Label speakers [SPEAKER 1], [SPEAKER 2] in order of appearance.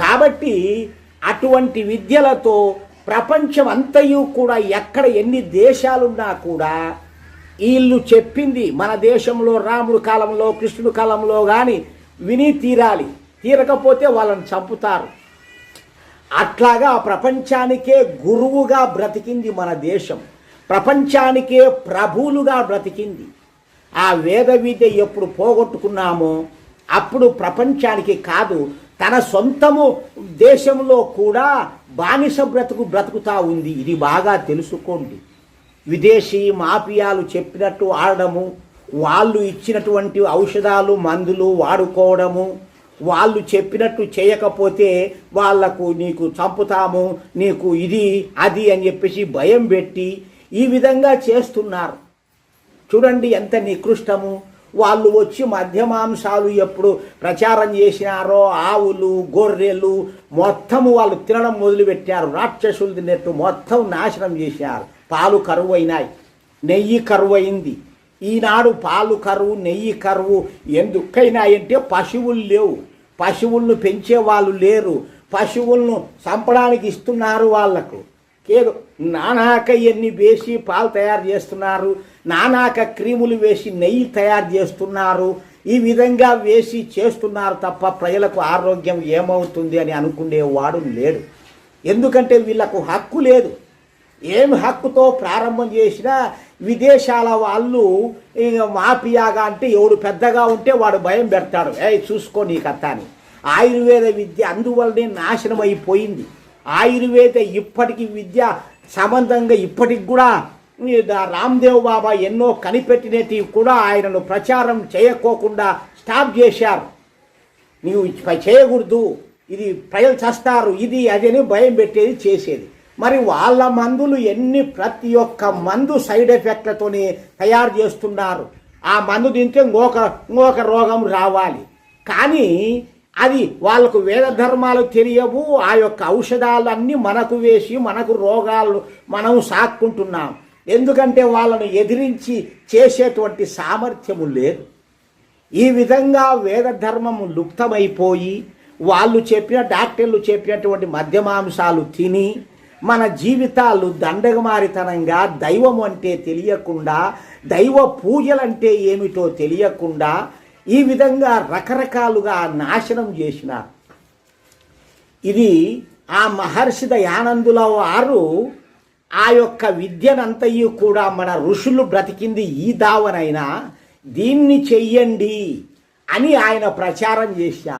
[SPEAKER 1] కాబట్టి అటువంటి విద్యలతో ప్రపంచం అంతయు కూడా ఎక్కడ ఎన్ని దేశాలున్నా కూడా వీళ్ళు చెప్పింది మన దేశంలో రాముడు కాలంలో కృష్ణుడు కాలంలో కానీ విని తీరాలి. తీరకపోతే వాళ్ళని చంపుతారు. అట్లాగా ప్రపంచానికే గురువుగా బ్రతికింది మన దేశం. ప్రపంచానికే ప్రభువులుగా బ్రతికింది. ఆ వేద విద్య ఎప్పుడు పోగొట్టుకున్నామో అప్పుడు ప్రపంచానికి కాదు, తన సొంతము దేశంలో కూడా బానిస బ్రతుకుతా ఉంది. ఇది బాగా తెలుసుకోండి. విదేశీ మాఫియాలు చెప్పినట్టు ఆడడము, వాళ్ళు ఇచ్చినటువంటి ఔషధాలు మందులు వాడుకోవడము, వాళ్ళు చెప్పినట్టు చేయకపోతే వాళ్లకు నీకు చంపుతాము, నీకు ఇది అది అని చెప్పేసి భయం పెట్టి ఈ విధంగా చేస్తున్నారు. చూడండి ఎంత నికృష్టము. వాళ్ళు వచ్చి మద్యమాంసాలు ఎప్పుడు ప్రచారం చేసినారో ఆవులు గొర్రెలు మొత్తము వాళ్ళు తినడం మొదలుపెట్టారు. రాక్షసులు తిన్నట్టు మొత్తం నాశనం చేశారు. పాలు కరువు అయినాయి, నెయ్యి కరువు అయింది. ఈనాడు పాలు కరువు నెయ్యి కరువు ఎందుకైనాయంటే పశువులు లేవు, పశువులను పెంచే వాళ్ళు లేరు, పశువులను చంపడానికి ఇస్తున్నారు వాళ్ళకు. ఏదో నానాక ఎన్ని వేసి పాలు తయారు చేస్తున్నారు, నానాక క్రీములు వేసి నెయ్యి తయారు చేస్తున్నారు. ఈ విధంగా వేసి చేస్తున్నారు తప్ప ప్రజలకు ఆరోగ్యం ఏమవుతుంది అని అనుకునేవాడు లేడు. ఎందుకంటే వీళ్ళకు హక్కు లేదు. ఏమి హక్కుతో ప్రారంభం చేసినా విదేశాల వాళ్ళు మాఫియాగా అంటే ఎవడు పెద్దగా ఉంటే వాడు భయం పెడతాడు, చూసుకో నీ కథ అని. ఆయుర్వేద విద్య అందువల్లనే నాశనం అయిపోయింది. ఆయుర్వేద ఇప్పటికి విద్య సంబంధంగా ఇప్పటికి కూడా రామ్దేవ్ బాబా ఎన్నో కనిపెట్టినవి కూడా ఆయనను ప్రచారం చేయకోకుండా స్టాప్ చేశారు. నీవు చేయకూడదు, ఇది ప్రజలు చేస్తారు, ఇది అదని భయం పెట్టేది చేసేది. మరి వాళ్ళ మందులు ఎన్ని ప్రతి ఒక్క మందు సైడ్ ఎఫెక్ట్లతోనే తయారు చేస్తున్నారు. ఆ మందు తింటే ఇంకొక రోగం రావాలి. కానీ అది వాళ్ళకు వేద ధర్మాలు తెలియవు. ఆ యొక్క ఔషధాలన్నీ మనకు వేసి మనకు రోగాలు మనం సాక్కుంటున్నాం. ఎందుకంటే వాళ్ళను ఎదిరించి చేసేటువంటి సామర్థ్యము లేదు. ఈ విధంగా వేద ధర్మము లుప్తమైపోయి వాళ్ళు చెప్పిన డాక్టర్లు చెప్పినటువంటి మద్యమాంసాలు తిని మన జీవితాలు దండగమారితనంగా దైవం అంటే తెలియకుండా, దైవ పూజలంటే ఏమిటో తెలియకుండా ఈ విధంగా రకరకాలుగా నాశనం చేసినారు. ఇది ఆ మహర్షి దయానందుల వారు ఆ యొక్క విద్యనంతయు కూడా మన ఋషులు బ్రతికింది ఈ దావనైనా దీన్ని చెయ్యండి అని ఆయన ప్రచారం చేశారు.